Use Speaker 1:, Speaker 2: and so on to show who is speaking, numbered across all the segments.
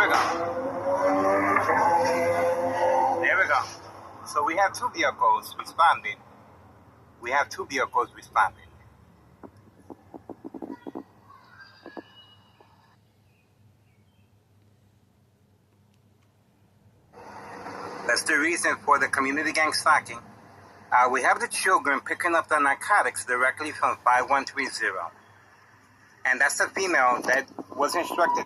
Speaker 1: There we go. There we go. So we have two vehicles responding. We have two vehicles responding. That's the reason for the community gang stalking. We have the children picking up the narcotics directly from 5130. And that's the female that was instructed.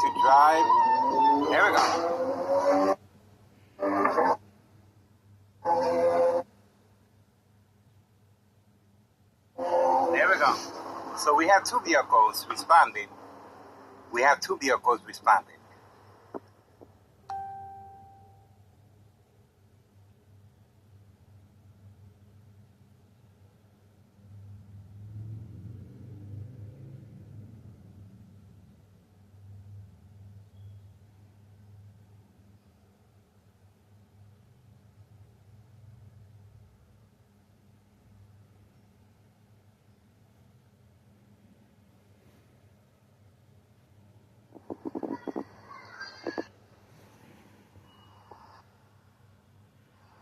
Speaker 1: To drive. There we go. There we go. So we have two vehicles responding. We have two vehicles responding.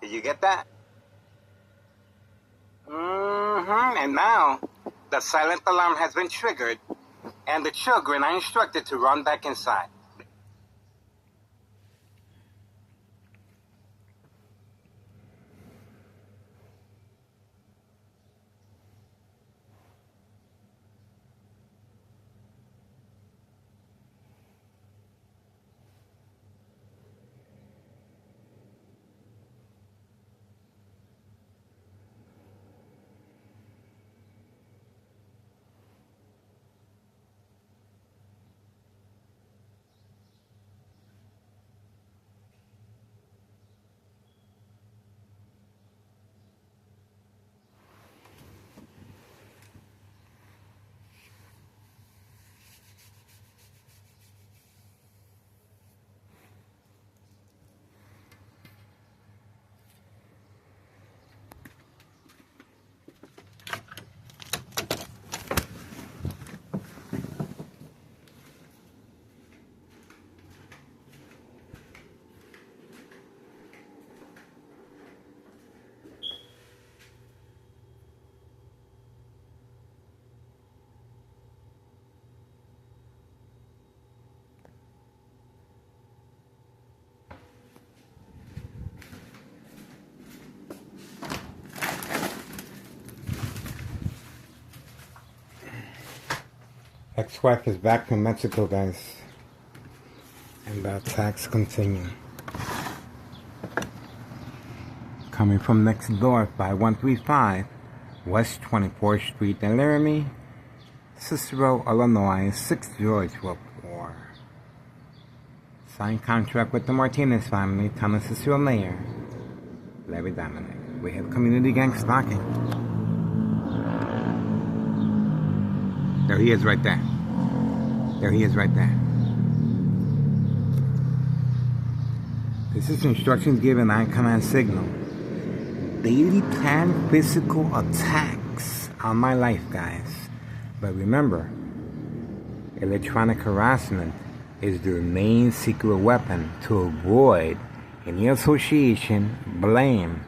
Speaker 1: Did you get that? And now the silent alarm has been triggered and the children are instructed to run back inside. Ex-wife is back from Mexico, guys, and the attacks continue. Coming from next door, 5135 West 24th Street in Laramie, Cicero, Illinois, 60044. Signed contract with the Martinez family, Thomas Cicero Mayor, Larry Dominic. We have community gang stalking. There he is right there. There he is right there. This is instructions given on command signal. Daily planned physical attacks on my life, guys. But remember, electronic harassment is their main secret weapon to avoid any association, blame.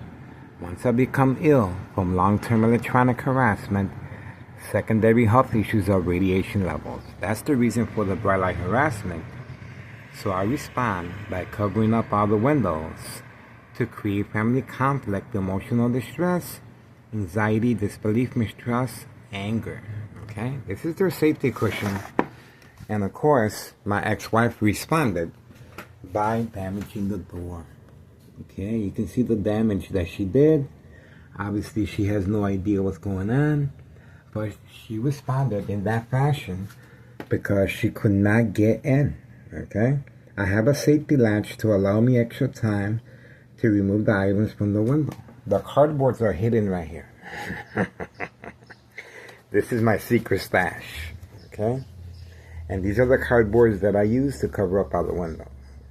Speaker 1: Once I become ill from long-term electronic harassment, secondary health issues are radiation levels. That's the reason for the bright light harassment. So I respond by covering up all the windows to create family conflict, emotional distress, anxiety, disbelief, mistrust, anger. Okay? This is their safety cushion. And of course, my ex-wife responded by damaging the door. Okay? You can see the damage that she did. Obviously, she has no idea what's going on. But she responded in that fashion because she could not get in, okay? I have a safety latch to allow me extra time to remove the items from the window. The cardboards are hidden right here. This is my secret stash, okay? And these are the cardboards that I use to cover up all the windows,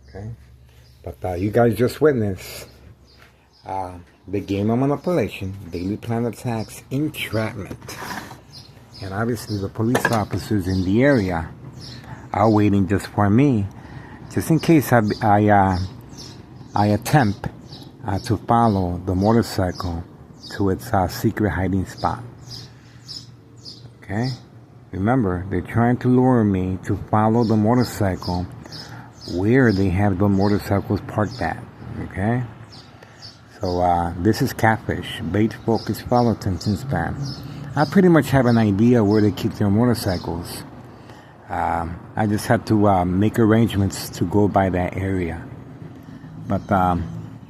Speaker 1: okay? But you guys just witnessed the game of manipulation, daily plan attacks, entrapment. And obviously the police officers in the area are waiting just for me, just in case I attempt to follow the motorcycle to its secret hiding spot. Okay? Remember, they're trying to lure me to follow the motorcycle where they have the motorcycles parked at. Okay? So this is catfish, bait, focus, follow, attention span. I pretty much have an idea where they keep their motorcycles. I just had to make arrangements to go by that area. But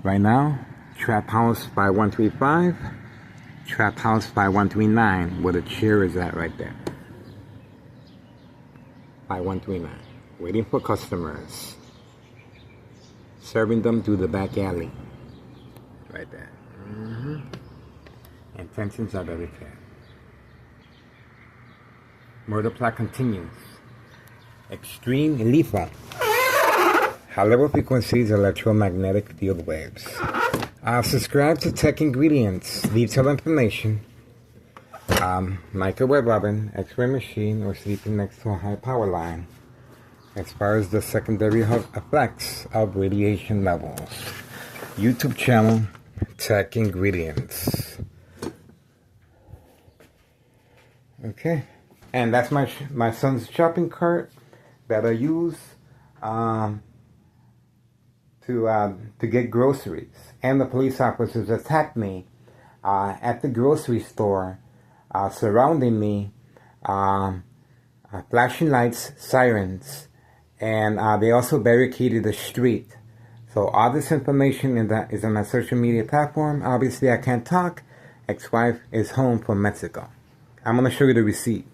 Speaker 1: right now, Trap House 5135, Trap House 5139, where the chair is at right there. 5139, waiting for customers. Serving them through the back alley. Right there. Intentions are very clear. Murder plot continues. Extreme lethal. High level frequencies, electromagnetic field waves. Subscribe to Tech Ingredients. Detailed information. Microwave oven, X-ray machine, or sleeping next to a high power line. As far as the secondary effects of radiation levels. YouTube channel, Tech Ingredients. Okay. And that's my son's shopping cart that I use to get groceries. And the police officers attacked me at the grocery store, surrounding me, flashing lights, sirens, and they also barricaded the street. So all this information is on my social media platform. Obviously, I can't talk. Ex-wife is home from Mexico. I'm going to show you the receipt.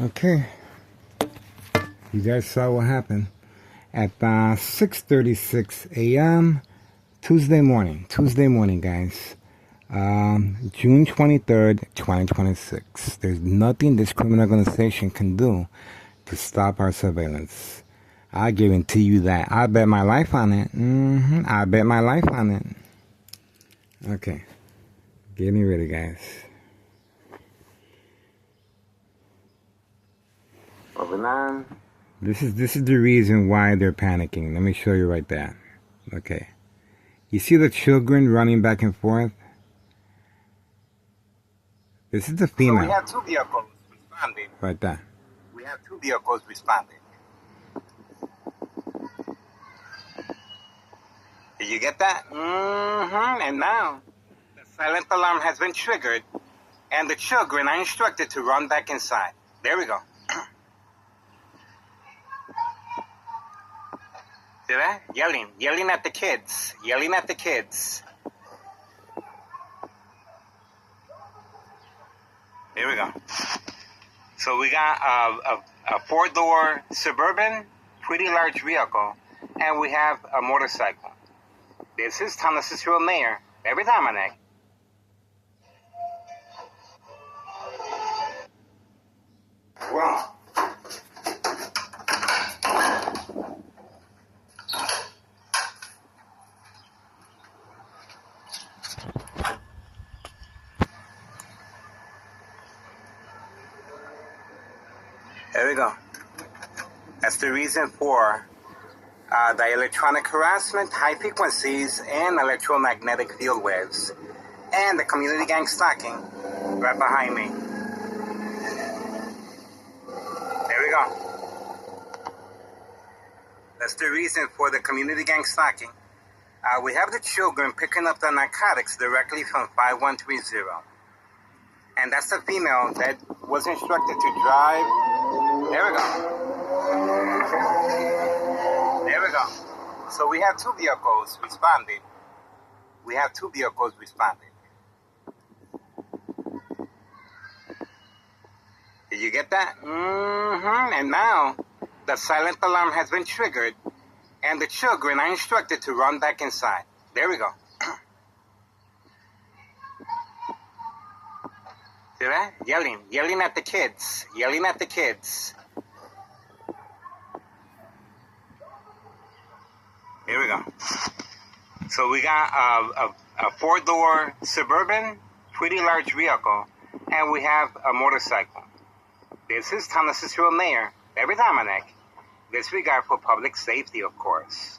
Speaker 1: Okay, you guys saw what happened at 6:36 a.m. Tuesday morning, guys. June 23rd, 2026. There's nothing this criminal organization can do to stop our surveillance. I guarantee you that. I bet my life on it. I bet my life on it. Okay, getting ready, guys. Moving on. This is the reason why they're panicking. Let me show you right there. Okay. You see the children running back and forth? This is the female. So we have 2 vehicles responding. Right there. We have 2 vehicles responding. Did you get that? And now, the silent alarm has been triggered, and the children are instructed to run back inside. There we go. See that? Yelling at the kids. Here we go. So we got a four-door Suburban, pretty large vehicle, and we have a motorcycle. This is Thomas Cicero Mayor. Every time I neck. Well. There we go. That's the reason for the electronic harassment, high frequencies, and electromagnetic field waves. And the community gang stalking right behind me. There we go. That's the reason for the community gang stalking. We have the children picking up the narcotics directly from 5130. And that's the female that was instructed to drive. There we go. There we go. So we have two vehicles responding. We have two vehicles responding. Did you get that? Mm-hmm. And now the silent alarm has been triggered and the children are instructed to run back inside. There we go. See that? Yelling at the kids. Yelling at the kids. Here we go. So we got a four-door Suburban, pretty large vehicle, and we have a motorcycle. This is Thomas Cicero Mayor. Every time I neck. Disregard for public safety, of course.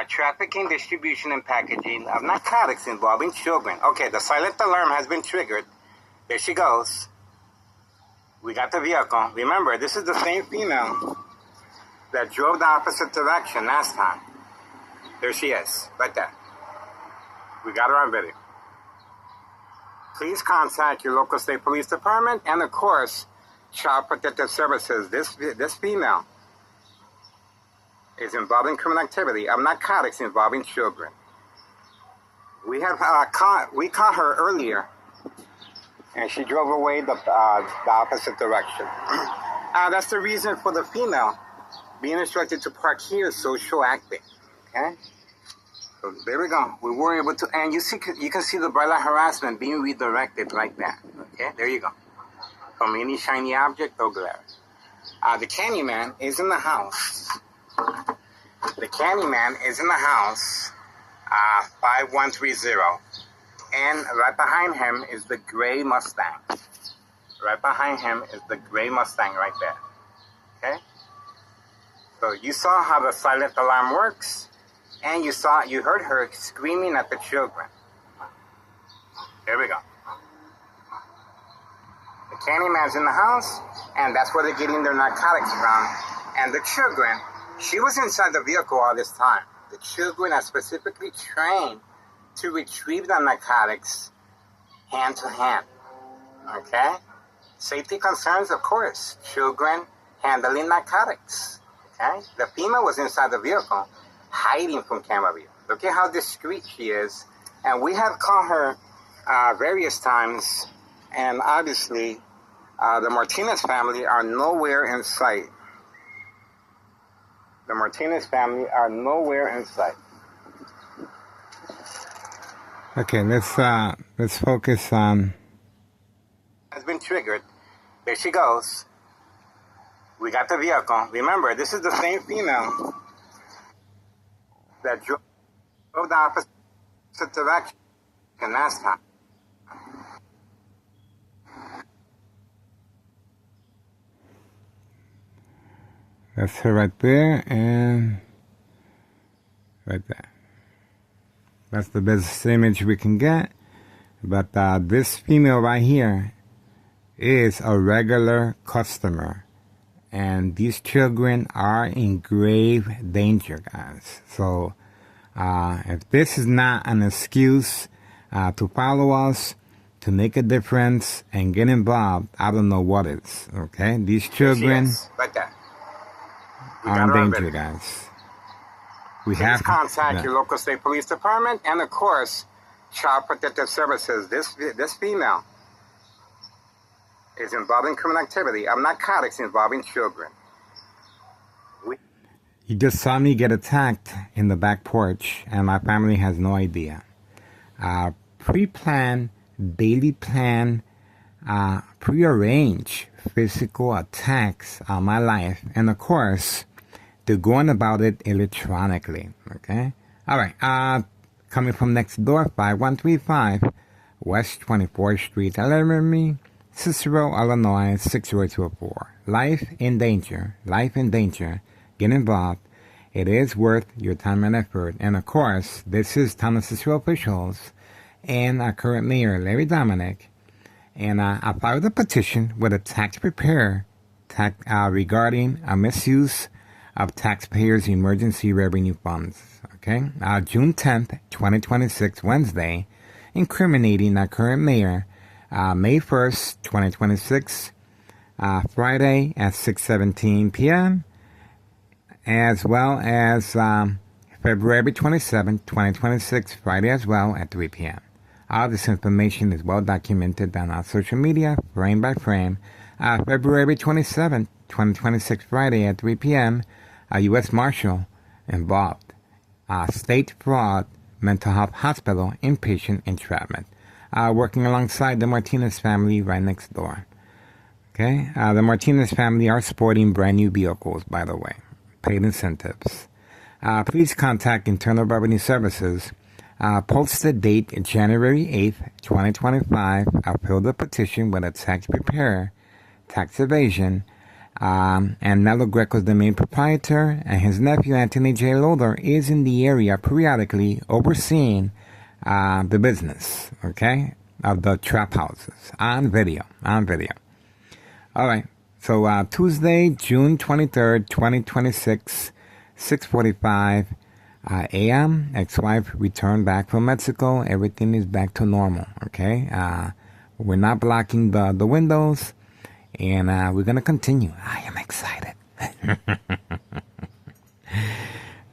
Speaker 1: Trafficking, distribution, and packaging of narcotics involving children. Okay, the silent alarm has been triggered. There she goes. We got the vehicle. Remember, this is the same female that drove the opposite direction last time. There she is, right there. We got her on video. Please contact your local state police department and, of course, Child Protective Services. This female is involved in criminal activity of narcotics involving children. We have we caught her earlier, and she drove away the opposite direction. That's the reason for the female being instructed to park here, social acting. Okay, so there we go. We were able to, and you can see the bright light harassment being redirected like that. Okay, there you go. From any shiny object or glare. The Candyman is in the house. The Candyman is in the house, 5130. And right behind him is the gray Mustang. Right behind him is the gray Mustang right there. Okay? So you saw how the silent alarm works, and you heard her screaming at the children. There we go. The Candyman's in the house, and that's where they're getting their narcotics from. And the children, she was inside the vehicle all this time. The children are specifically trained to retrieve the narcotics hand to hand. Okay? Safety concerns, of course. Children handling narcotics. Okay? The female was inside the vehicle, hiding from camera view. Look at how discreet she is. And we have caught her various times. And obviously, the Martinez family are nowhere in sight. The Martinez family are nowhere in sight. Okay, let's focus on. Has been triggered. There she goes. We got the vehicle. Remember, this is the same female that drove the opposite direction last time. That's her right there and right there. That's the best image we can get. But this female right here is a regular customer. And these children are in grave danger, guys. So if this is not an excuse to follow us, to make a difference and get involved, I don't know what is. Okay? These children right there. Are in danger, guys. We have to contact your local state police department and, of course, Child Protective Services. This female is involved in criminal activity of narcotics involving children. You just saw me get attacked in the back porch, and my family has no idea. Pre-planned, daily plan, pre-arranged physical attacks on my life, and of course, they're going about it electronically. Okay? All right. Coming from next door, 5135 West 24th Street, Laramie, Cicero, Illinois, 60204. Life in danger. Life in danger. Get involved. It is worth your time and effort. And of course, this is Town of Cicero officials and our current mayor, Larry Dominic. And I filed a petition with a tax preparer regarding a misuse of taxpayers' emergency revenue funds. Okay? June 10th, 2026, Wednesday, incriminating our current mayor, May 1st, 2026, Friday at 6:17 p.m., as well as February 27, 2026, Friday as well at 3 p.m. All this information is well documented on our social media, frame by frame. February 27, 2026, Friday at 3 p.m., a U.S. Marshal involved. State fraud, mental health hospital, inpatient entrapment. Working alongside the Martinez family right next door. Okay? The Martinez family are sporting brand new vehicles, by the way. Paid incentives. Please contact Internal Revenue Services. Posted date January 8th, 2025. I filled the petition with a tax preparer, tax evasion, and Nello Greco is the main proprietor, and his nephew Anthony J. Loader is in the area periodically overseeing the business, okay, of the trap houses on video. All right. So Tuesday, June 23rd, 2026, 6:45 a.m. Ex-wife returned back from Mexico. Everything is back to normal, okay? We're not blocking the windows, and we're going to continue. I am excited.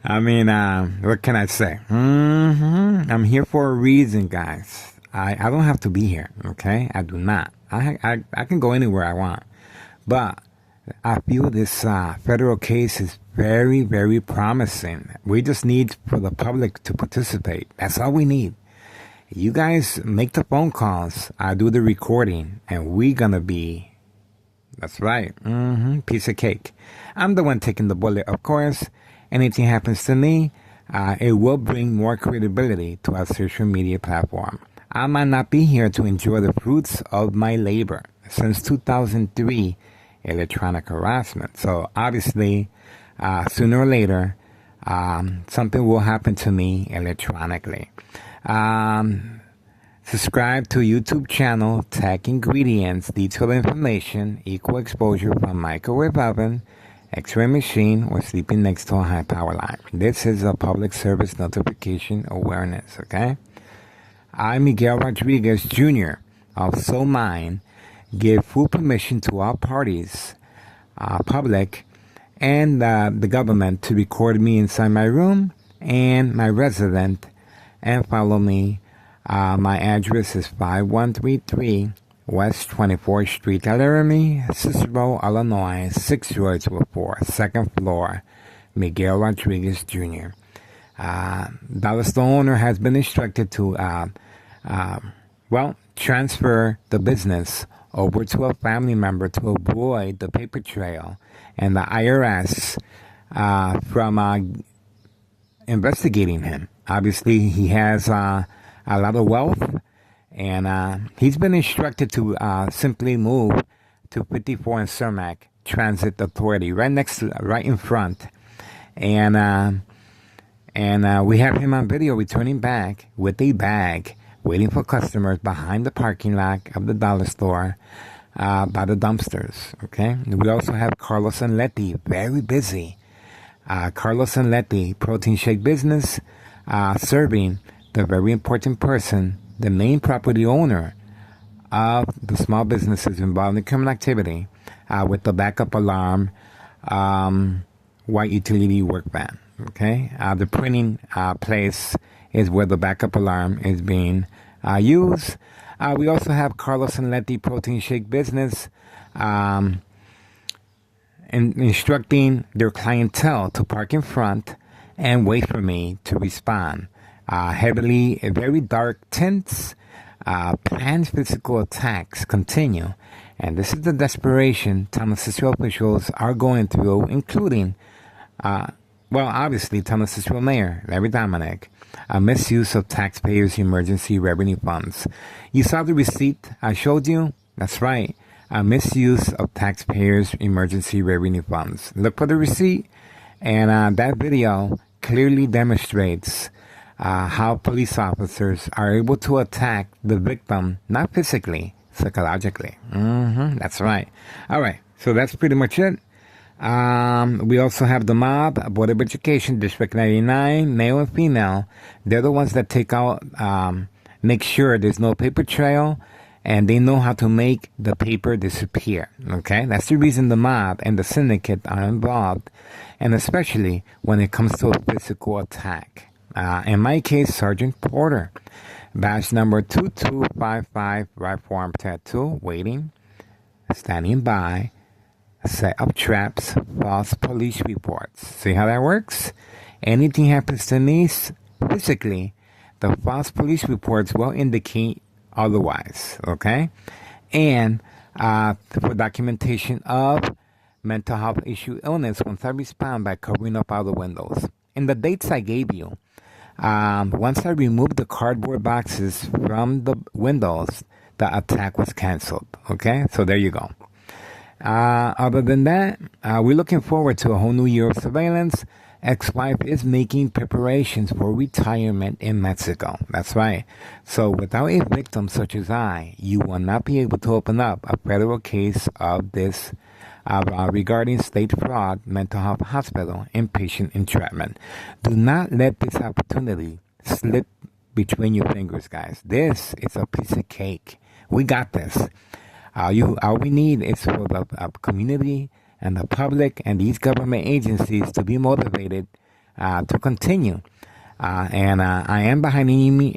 Speaker 1: I mean, what can I say? I'm here for a reason, guys. I don't have to be here, okay? I do not. I can go anywhere I want. But I feel this federal case is very, very promising. We just need for the public to participate. That's all we need. You guys make the phone calls. I do the recording. And we're going to be, that's right, piece of cake. I'm the one taking the bullet, of course. Anything happens to me, it will bring more credibility to our social media platform. I might not be here to enjoy the fruits of my labor. Since 2003, electronic harassment. So obviously, sooner or later, something will happen to me electronically. Subscribe to YouTube channel, Tech Ingredients, detailed information, equal exposure from microwave oven, X-ray machine, or sleeping next to a high power line. This is a public service notification awareness, okay? I, Miguel Rodriguez Jr. of Soul Mind, give full permission to all parties, public, and the government to record me inside my room and my resident and follow me. My address is 5133 West 24th Street, Laramie, Cicero, Illinois, 60204, second floor, Miguel Rodriguez Jr. Dollar Store owner has been instructed to, transfer the business over to a family member to avoid the paper trail and the IRS from investigating him. Obviously, he has a lot of wealth, and he's been instructed to simply move to 54 and Cermak Transit Authority, right in front, and we have him on video returning back with a bag, waiting for customers behind the parking lot of the dollar store by the dumpsters, okay? We also have Carlos and Letty, very busy. Carlos and Letty, protein shake business, serving the very important person, the main property owner of the small businesses involved in criminal activity, with the backup alarm, white utility work van, okay? The printing place is where the backup alarm is being use. We also have Carlos and Letty Protein Shake Business instructing their clientele to park in front and wait for me to respond. Very dark tints, planned physical attacks continue. And this is the desperation Town of Cicero officials are going through, including, obviously, Town of Cicero Mayor Larry Dominic, a misuse of taxpayers' emergency revenue funds. You saw the receipt I showed you? That's right, a misuse of taxpayers' emergency revenue funds. Look for the receipt, and that video clearly demonstrates how police officers are able to attack the victim, not physically, psychologically. That's right. All right, so that's pretty much it. We also have the mob, Board of Education, District 99, male and female. They're the ones that take out, make sure there's no paper trail, and they know how to make the paper disappear. Okay, that's the reason the mob and the syndicate are involved, and especially when it comes to a physical attack. In my case, Sergeant Porter, badge number 2255, right forearm tattoo, waiting, standing by, set up traps, false police reports. See how that works? Anything happens to me physically, the false police reports will indicate otherwise, okay? And for documentation of mental health issue illness, once I respond by covering up all the windows. In the dates I gave you, once I removed the cardboard boxes from the windows, the attack was canceled, okay? So there you go. Other than that, we're looking forward to a whole new year of surveillance. Ex-wife is making preparations for retirement in Mexico. That's right. So without a victim such as I, you will not be able to open up a federal case of this regarding state fraud, mental health hospital, inpatient entrapment. Do not let this opportunity slip between your fingers, guys. This is a piece of cake. We got this. All we need is for the community and the public and these government agencies to be motivated to continue. I am behind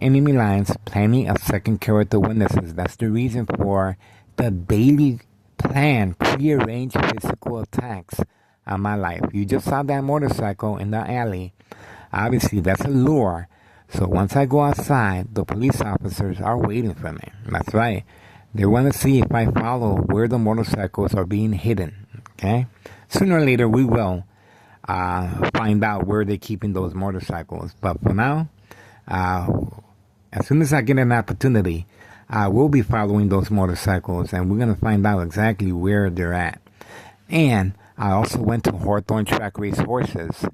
Speaker 1: enemy lines, planning a second character witnesses. That's the reason for the daily plan, prearranged physical attacks on my life. You just saw that motorcycle in the alley. Obviously, that's a lure. So once I go outside, the police officers are waiting for me. That's right. They want to see if I follow where the motorcycles are being hidden, okay? Sooner or later, we will find out where they're keeping those motorcycles. But for now, as soon as I get an opportunity, I will be following those motorcycles, and we're going to find out exactly where they're at. And I also went to Hawthorne Track Race Horses,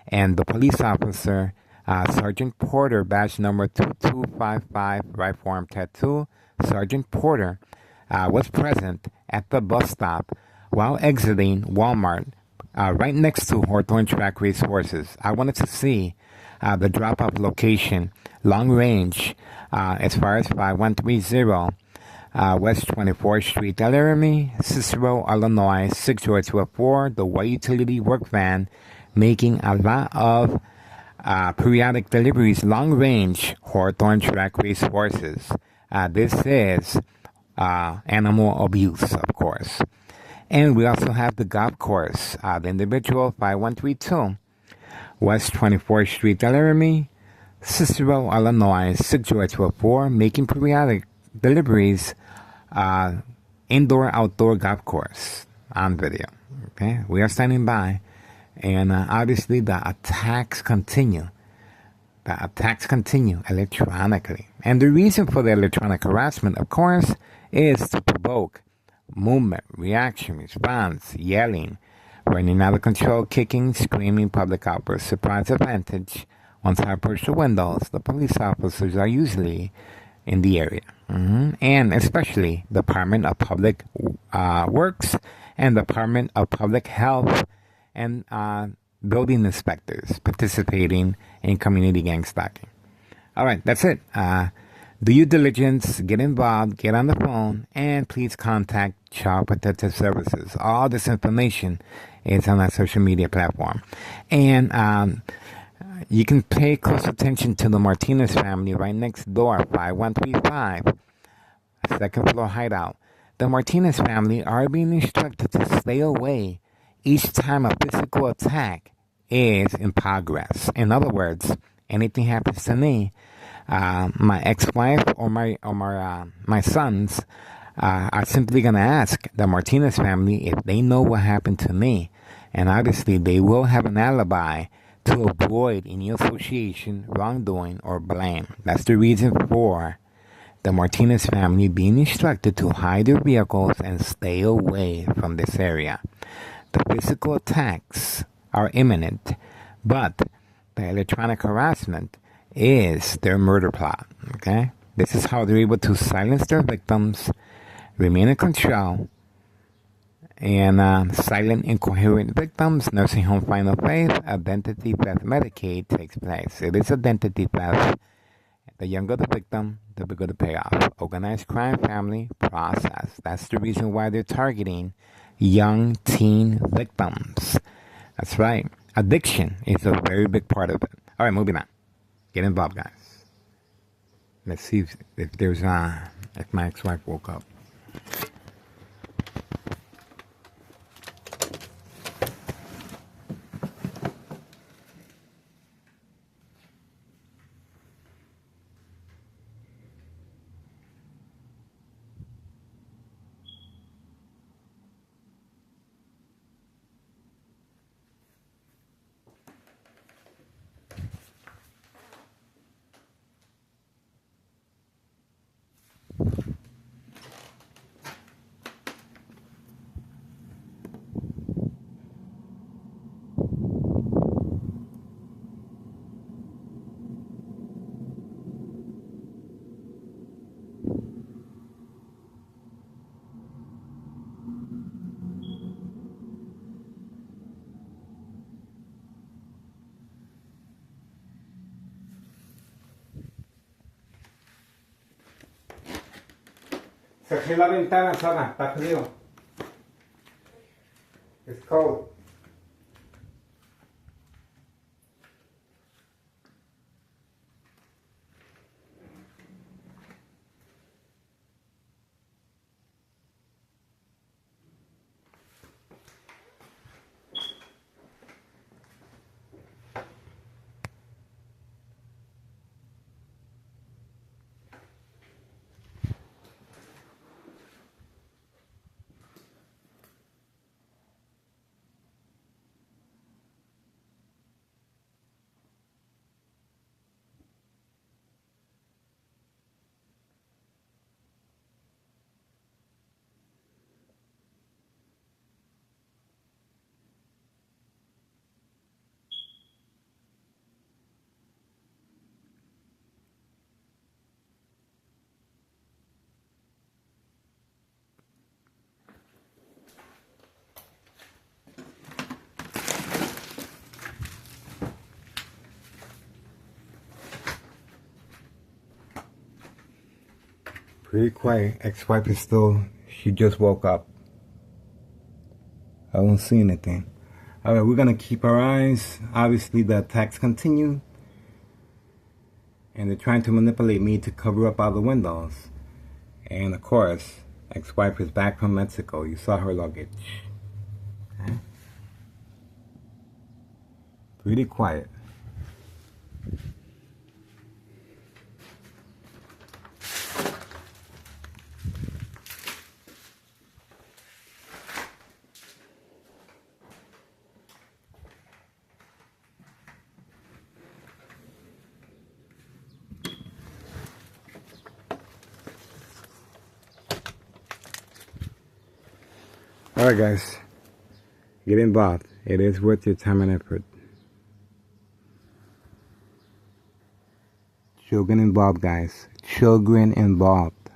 Speaker 1: and the police officer, Sergeant Porter, badge number 2255, right forearm tattoo, Sergeant Porter was present at the bus stop while exiting Walmart right next to Hawthorne Track Race Horses. I wanted to see the drop-off location, long range, as far as 5130 West 24th Street, Laramie, Cicero, Illinois, 60204, the white utility work van, making a lot of periodic deliveries, long range, Hawthorne Track Race Horses. This is animal abuse, of course. And we also have the golf course, the individual 5132 West 24th Street, Laramie, Cicero, Illinois, 60204, making periodic deliveries, indoor-outdoor golf course on video. Okay, we are standing by, and obviously the attacks continue. The attacks continue electronically. And the reason for the electronic harassment, of course, is to provoke movement, reaction, response, yelling, running out of control, kicking, screaming, public outbursts, surprise advantage. Once I approach the windows, the police officers are usually in the area. And especially Department of Public Works and Department of Public Health and building inspectors participating in community gang stalking. All right, that's it. Do your diligence, get involved, get on the phone, and please contact Child Protective Services. All this information is on our social media platform. And You can pay close attention to the Martinez family right next door, 5135, second floor hideout. The Martinez family are being instructed to stay away each time a physical attack is in progress. In other words, anything happens to me, my ex-wife or my sons are simply gonna ask the Martinez family if they know what happened to me, and obviously they will have an alibi to avoid any association, wrongdoing, or blame. That's the reason for the Martinez family being instructed to hide their vehicles and stay away from this area. The physical attacks are imminent, but the electronic harassment is their murder plot. Okay? This is how they're able to silence their victims, remain in control, and silent, incoherent victims, nursing home final phase, identity theft, Medicaid takes place. It is identity theft. The younger the victim, the bigger the payoff. Organized crime family process. That's the reason why they're targeting young teen victims. That's right. Addiction is a very big part of it. All right, moving on. Get involved, guys. Let's see if there's if my ex-wife woke up. Cerré la ventana, Sana, está frío. It's cold. Pretty quiet. Ex-wife is still, she just woke up. I don't see anything. Alright, we're gonna keep our eyes. Obviously the attacks continue. And they're trying to manipulate me to cover up all the windows. And of course, ex-wife is back from Mexico. You saw her luggage. Okay. Pretty quiet. Alright guys, get involved. It is worth your time and effort. Children involved, guys. Children involved.